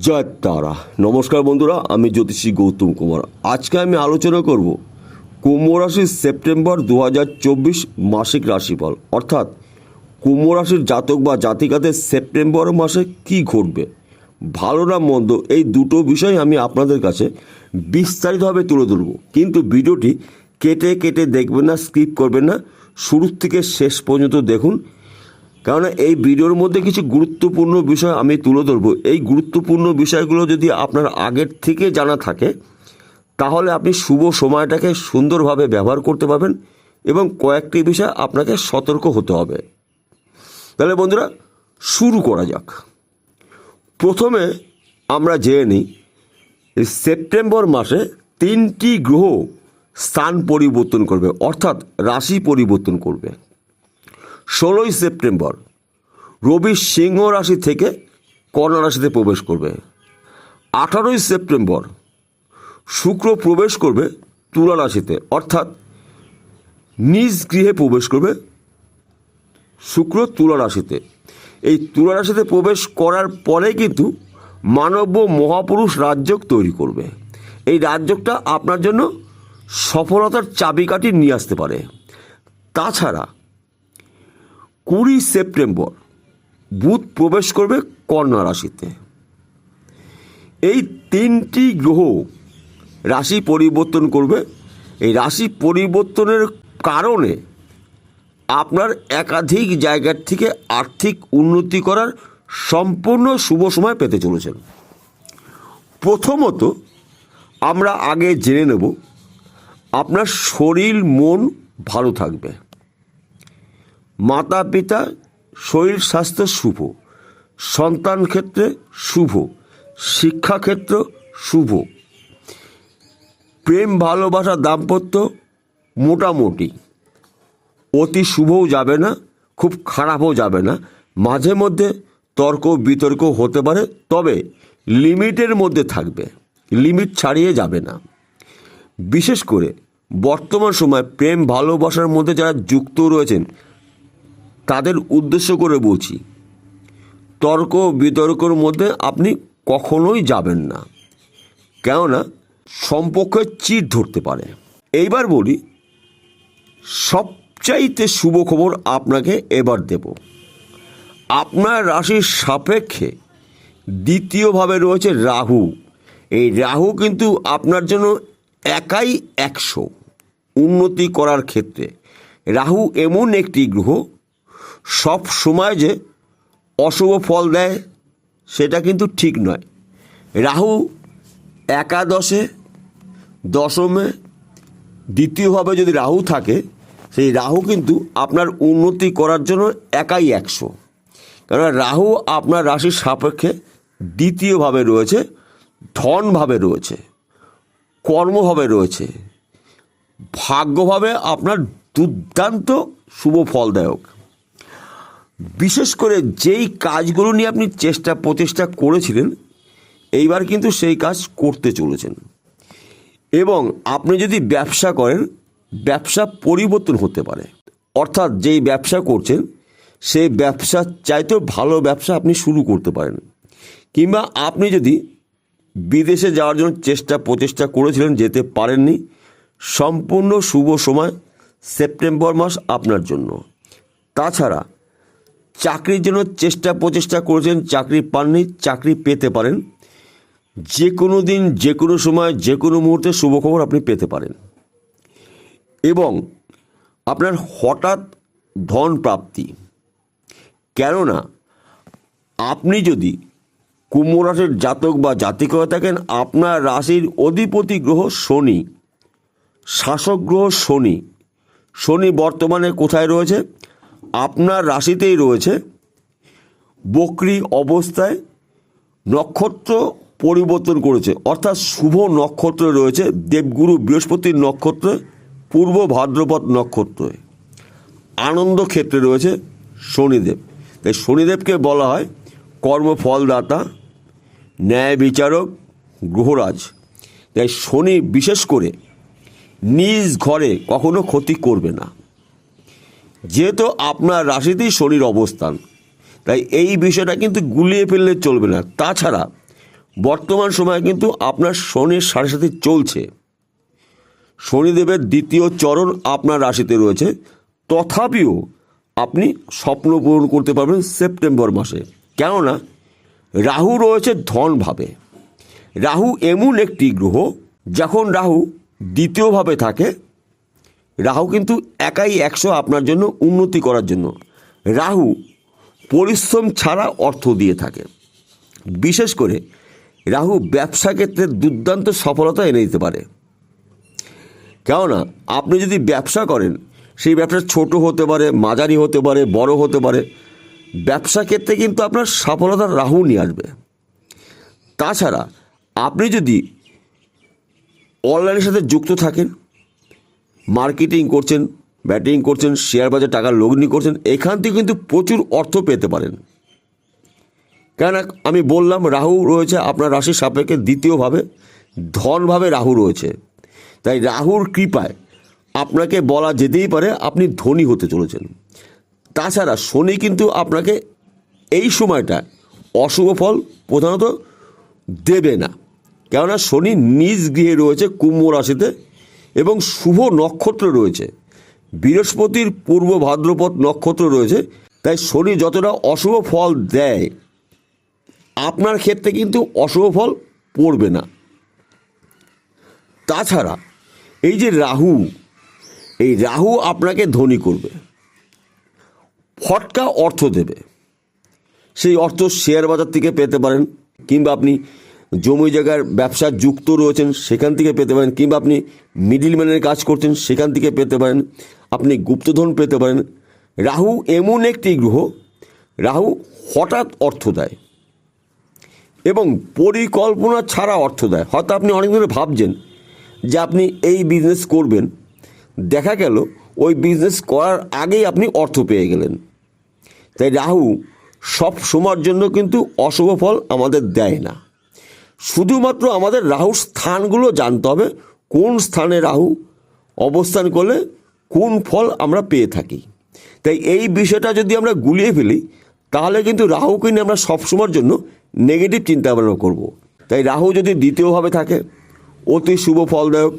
জয় তারা। নমস্কার বন্ধুরা, আমি জ্যোতিষী গৌতম কুমার। আজকে আমি আলোচনা করব কুম্ভ রাশির সেপ্টেম্বর 2024 মাসিক রাশিফল, অর্থাৎ কুম্ভ রাশির জাতক বা জাতিকাদের সেপ্টেম্বর মাসে কি ঘটবে, ভালো না মন্দ, এই দুটো বিষয় আমি আপনাদের কাছে বিস্তারিতভাবে তুলে ধরব। কিন্তু ভিডিওটি কেটে কেটে দেখবেন না, স্কিপ করবেন না, শুরু থেকে শেষ পর্যন্ত দেখুন, কারণ এই ভিডিওর মধ্যে কিছু গুরুত্বপূর্ণ বিষয় আমি তুলে ধরবো। এই গুরুত্বপূর্ণ বিষয়গুলো যদি আপনার আগের থেকে জানা থাকে তাহলে আপনি শুভ সময়টাকে সুন্দরভাবে ব্যবহার করতে পারবেন এবং কয়েকটি বিষয় আপনাকে সতর্ক হতে হবে। তাহলে বন্ধুরা, শুরু করা যাক। প্রথমে আমরা জেনে নিই, সেপ্টেম্বর মাসে 3টি গ্রহ স্থান পরিবর্তন করবে, অর্থাৎ রাশি পরিবর্তন করবে। 16ই সেপ্টেম্বর রবি সিংহ রাশি থেকে কন্যা রাশিতে প্রবেশ করবে। 18ই সেপ্টেম্বর শুক্র প্রবেশ করবে তুলা রাশিতে, অর্থাৎ নিজ গৃহে প্রবেশ করবে শুক্র তুলা রাশিতে। এই তুলা রাশিতে প্রবেশ করার পরে কিন্তু মানব মহাপুরুষ রাজযোগ তৈরি করবে। এই রাজযোগটা আপনার জন্য সফলতার চাবিকাঠি নিয়ে আসতে পারে। তাছাড়া 20 সেপ্টেম্বর বুধ প্রবেশ করবে কন্যা রাশিতে। এই 3টি গ্রহ রাশি পরিবর্তন করবে। এই রাশি পরিবর্তনের কারণে আপনার একাধিক জায়গার থেকে আর্থিক উন্নতি করার সম্পূর্ণ শুভ সময় পেতে চলেছেন। প্রথমত আমরা আগে জেনে নেব আপনার শরীর মন ভালো থাকবে, মাতা পিতা শরীর স্বাস্থ্য শুভ, সন্তান ক্ষেত্রে শুভ, শিক্ষাক্ষেত্র শুভ, প্রেম ভালোবাসা দাম্পত্য মোটামুটি, অতি শুভও যাবে না, খুব খারাপও যাবে না, মাঝে মধ্যে তর্ক বিতর্ক হতে পারে, তবে লিমিটের মধ্যে থাকবে, লিমিট ছাড়িয়ে যাবে না। বিশেষ করে বর্তমান সময় প্রেম ভালোবাসার মধ্যে যারা যুক্ত রয়েছেন তাদের উদ্দেশ্য করে বলছি, তর্ক বিতর্কের মধ্যে আপনি কখনোই যাবেন না, কেননা সম্পর্কে চিট ধরতে পারে। এইবার বলি, সবচাইতে শুভ খবর আপনাকে এবার দেব। আপনার রাশির সাপেক্ষে দ্বিতীয়ভাবে রয়েছে রাহু। এই রাহু কিন্তু আপনার জন্য একাই 100 উন্নতি করার ক্ষেত্রে। রাহু এমন একটি গ্রহ, সব সময় যে অশুভ ফল দেয় সেটা কিন্তু ঠিক নয়। রাহু একাদশে, দশমে, দ্বিতীয়ভাবে যদি রাহু থাকে, সেই রাহু কিন্তু আপনার উন্নতি করার জন্য একাই 100। কারণ রাহু আপনার রাশির সাপেক্ষে দ্বিতীয়ভাবে রয়েছে, ধনভাবে রয়েছে, কর্মভাবে রয়েছে, ভাগ্যভাবে আপনার দুর্দান্ত শুভ ফলদায়ক। বিশেষ করে যেই কাজগুলো নিয়ে আপনি চেষ্টা প্রচেষ্টা করেছিলেন, এইবার কিন্তু সেই কাজ করতে চলেছেন। এবং আপনি যদি ব্যবসা করেন, ব্যবসা পরিবর্তন হতে পারে, অর্থাৎ যেই ব্যবসা করছেন সেই ব্যবসা চাইতেও ভালো ব্যবসা আপনি শুরু করতে পারেন। কিংবা আপনি যদি বিদেশে যাওয়ার জন্য চেষ্টা প্রচেষ্টা করেছিলেন, যেতে পারেননি, সম্পূর্ণ শুভ সময় সেপ্টেম্বর মাস আপনার জন্য। তাছাড়া চাকরির জন্য চেষ্টা প্রচেষ্টা করেছেন, চাকরি পাননি, চাকরি পেতে পারেন। যে কোনো দিন, যে কোনো সময়, যে কোনো মুহূর্তে শুভ খবর আপনি পেতে পারেন। এবং আপনার হঠাৎ ধন প্রাপ্তি, কেননা আপনি যদি কুম্ভ রাশির জাতক বা জাতিকা হয়ে থাকেন, আপনার রাশির অধিপতি গ্রহ শনি, শাসক গ্রহ শনি। শনি বর্তমানে কোথায় রয়েছে? আপনার রাশিতেই রয়েছে, বক্রী অবস্থায়। নক্ষত্র পরিবর্তন করেছে, অর্থাৎ শুভ নক্ষত্রে রয়েছে দেবগুরু বৃহস্পতির নক্ষত্রে, পূর্ব ভাদ্রপদ নক্ষত্রে। আনন্দ ক্ষেত্রে রয়েছে শনিদেব। তাই শনিদেবকে বলা হয় কর্মফলদাতা, ন্যায় বিচারক, গ্রহরাজ। তাই শনি বিশেষ করে নিজ ঘরে কখনো ক্ষতি করবে না, যেহেতু আপনার রাশিতেই শনির অবস্থান। তাই এই বিষয়টা কিন্তু গুলিয়ে ফেললে চলবে না। তাছাড়া বর্তমান সময়ে কিন্তু আপনার শনির সাড়ে সাথে চলছে, শনিদেবের দ্বিতীয় চরণ আপনার রাশিতে রয়েছে, তথাপিও আপনি স্বপ্ন পূরণ করতে পারবেন সেপ্টেম্বর মাসে। কেননা রাহু রয়েছে ধনভাবে। রাহু এমন একটি গ্রহ, যখন রাহু দ্বিতীয়ভাবে থাকে, রাহু কিন্তু একাই 100 আপনার জন্য উন্নতি করার জন্য। রাহু পরিশ্রম ছাড়া অর্থ দিয়ে থাকে। বিশেষ করে রাহু ব্যবসা ক্ষেত্রে দুর্দান্ত সফলতা এনে দিতে পারে। কেননা আপনি যদি ব্যবসা করেন, সেই ব্যবসা ছোট হতে পারে, মাঝারি হতে পারে, বড় হতে পারে, ব্যবসা ক্ষেত্রে কিন্তু আপনার সফলতা রাহু নিয়ে আসবে। তাছাড়া আপনি যদি অনলাইনের সাথে যুক্ত থাকেন, মার্কেটিং করছেন, ব্যাটিং করছেন, শেয়ার বাজারে টাকা লগ্নি করছেন, এখান থেকে কিন্তু প্রচুর অর্থ পেতে পারেন। কেননা আমি বললাম রাহু রয়েছে আপনার রাশির সাপেক্ষে দ্বিতীয়ভাবে, ধনভাবে রাহু রয়েছে। তাই রাহুর কৃপায় আপনাকে বলা যেতেই পারে আপনি ধনী হতে চলেছেন। তাছাড়া শনি কিন্তু আপনাকে এই সময়টা অশুভ ফল প্রধানত দেবে না। কেননা শনি নিজ গৃহে রয়েছে কুম্ভ রাশিতে, এবং শুভ নক্ষত্র রয়েছে, বৃহস্পতির পূর্ব ভাদ্রপদ নক্ষত্র রয়েছে। তাই শনি যতটা অশুভ ফল দেয়, আপনার ক্ষেত্রে কিন্তু অশুভ ফল পড়বে না। তাছাড়া এই যে রাহু, এই রাহু আপনাকে ধনী করবে, ফটকা অর্থ দেবে। সেই অর্থ শেয়ার বাজার থেকে পেতে পারেন, কিংবা আপনি জমি জায়গার ব্যবসা যুক্ত রয়েছেন সেখান থেকে পেতে পারেন, কিংবা আপনি মিডিলম্যানের কাজ করছেন সেখান থেকে পেতে পারেন, আপনি গুপ্তধন পেতে পারেন। রাহু এমন একটি গ্রহ, রাহু হঠাৎ অর্থ দেয় এবং পরিকল্পনা ছাড়া অর্থ দেয়। হয়তো আপনি অনেক ধরে ভাবছেন যে আপনি এই বিজনেস করবেন, দেখা গেল ওই বিজনেস করার আগেই আপনি অর্থ পেয়ে গেলেন। তাই রাহু সব সময়ের জন্য কিন্তু অশুভ ফল আমাদের দেয় না। শুধুমাত্র আমাদের রাহুর স্থানগুলো জানতে হবে, কোন স্থানে রাহু অবস্থান করলে কোন ফল আমরা পেয়ে থাকি। তাই এই বিষয়টা যদি আমরা গুলিয়ে ফেলি, তাহলে কিন্তু রাহুকে নিয়ে আমরা সবসময়ের জন্য নেগেটিভ চিন্তা ভাবনা করব। তাই রাহু যদি দ্বিতীয়ভাবে থাকে, অতি শুভ ফলদায়ক।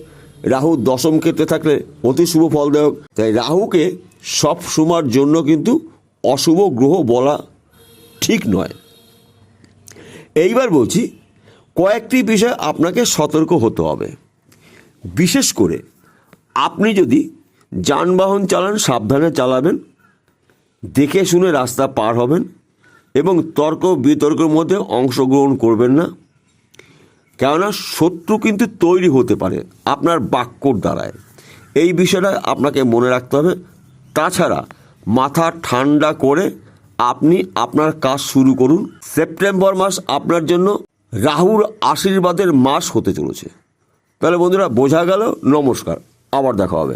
রাহু দশম ক্ষেত্রে থাকলে অতি শুভ ফলদায়ক। তাই রাহুকে সব সময়ের জন্য কিন্তু অশুভ গ্রহ বলা ঠিক নয়। এইবার বলছি, কয়েকটি বিষয় আপনাকে সতর্ক হতে হবে। বিশেষ করে আপনি যদি যানবাহন চালান, সাবধানে চালাবেন, দেখে শুনে রাস্তা পার হবেন, এবং তর্ক বিতর্কের মধ্যে অংশগ্রহণ করবেন না। কেননা শত্রু কিন্তু তৈরি হতে পারে আপনার বাক্যর দ্বারায়। এই বিষয়টা আপনাকে মনে রাখতে হবে। তাছাড়া মাথা ঠান্ডা করে আপনি আপনার কাজ শুরু করুন। সেপ্টেম্বর মাস আপনার জন্য রাহুর আশীর্বাদের মাস হতে চলেছে। তাহলে বন্ধুরা বোঝা গেল। নমস্কার, আবার দেখা হবে।